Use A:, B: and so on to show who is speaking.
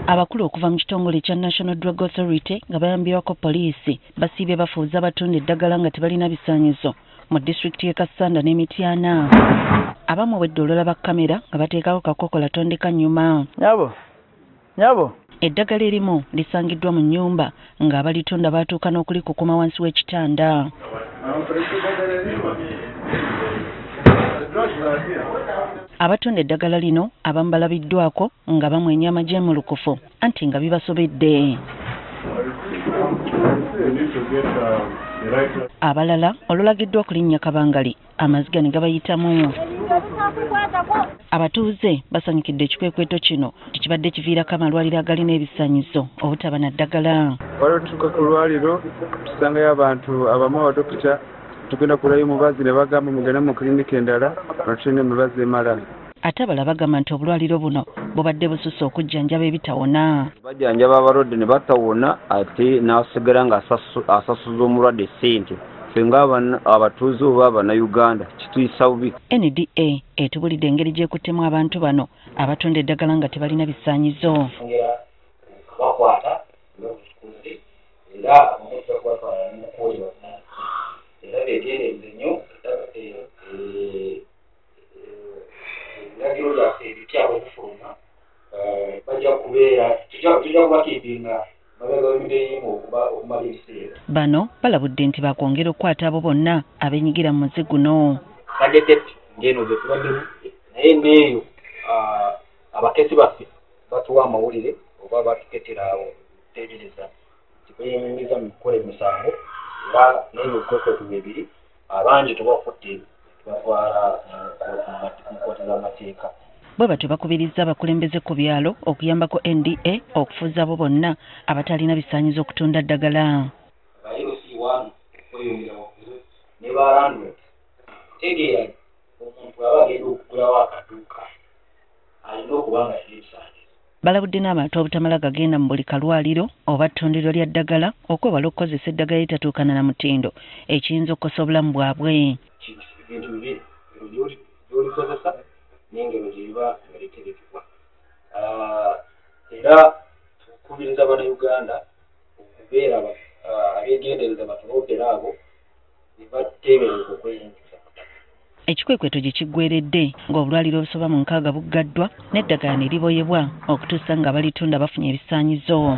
A: Abakulu okuva mu kitongole kya National Drug Authority nga bayambirwako poliisi basiibye bafuuza abatunda eddagala nga tebalina bisaanyizo mu disitulikiti y'e Kassanda n'Emityana. Abamu wedde olulaba kamera nga bateekako kakokola tondeka nnyuma.
B: Nyabo.
A: Eddagala erimu lisangiddwa mu nnyumba ng'abalitunda baatuuka n'okulikukuma wansi w'ekitanda. Abatunda eddagala lino abamu balabiddwako nga bamwenya amagye mu lukufu anti nga bibasobedde. Abalala olulagiddwa kulinnya kabangali amaziga ne gabayitamu. Abatuuze basanyukidde ekikwekweto kino tekibadde kiviirako amalwaliro agalina ebisaanyizo obutaba na ddagala.
B: Waliwo tutuuka ku lwaliro tusangayo abantu abamu abadokita tugenda kulayo mubazi ne bagamba mugende mu klinika endala batulina emibazi emala.
A: Ate abalala bagamba nti obulwaliro buno bubadde bususse okujjanjaba ebitawona.
C: Bajjanjaba abalwadde ne batawona ate n'asigala nga asasuza omulwadde ssente. Fenga abatuuze oba Abannayuganda kituyisa bubi.
A: NDA etubulidde engeri gyekuttemu abantu bano abatunda eddagala nga tebalina bisaanyizo.
D: Bakwata era beegendereze nnyo ebiragiro byaffe ebipya bwebifuluma bajja kubeera tujja kubakiipinga mabega w'emibeeyimu okumala ebiseera.
A: Bano balabudde nti bakwongera okukwata abo bonna abenyigira mu muze guno.
D: Kadeteti ng'eno ze tubaddemu naye n'eyo abakesi baffe batuwa amawulire oba batuketera okuteebereza tibeyemimiza mu kukola emisango era n'eyo okwekwetu bibiri abangi tubafutte tubatwala mu kkooti z'amateeka.
A: Bwe batyo bakubiriza abakulembeze ku byalo okuyambako NDA okufuza abo bonna abatalina bisaanyizo okutunda ddagala.
D: Abayosi okweyongera waggulu ne balandwe tegeera omuntu aba agenda okugulawo akaduuka alina okuba nga yali ebisaanyizo.
A: Balabudde n'abantu obutamala gagenda mu buli kalwaliro oba ttundiro lya ddagala okwewala okukozesa eddagala eritatuukana na mutindo ekiyinza okukosa obulamu bwabwe.
D: Ebintu bibiri by'olikozesa n'engero gye liba nga literekebwa. Era tukubiriza Abannayuganda okubeera abeegendereza batuloopera abo ne bateebereza okweyingiza.
A: Ekikwekweto gye kiggweredde ng'obulwaliro obusoba mu 6 buggaddwa n'eddagala ne liboyebwa okutuusa nga balitunda bafunye ebisaanyizo.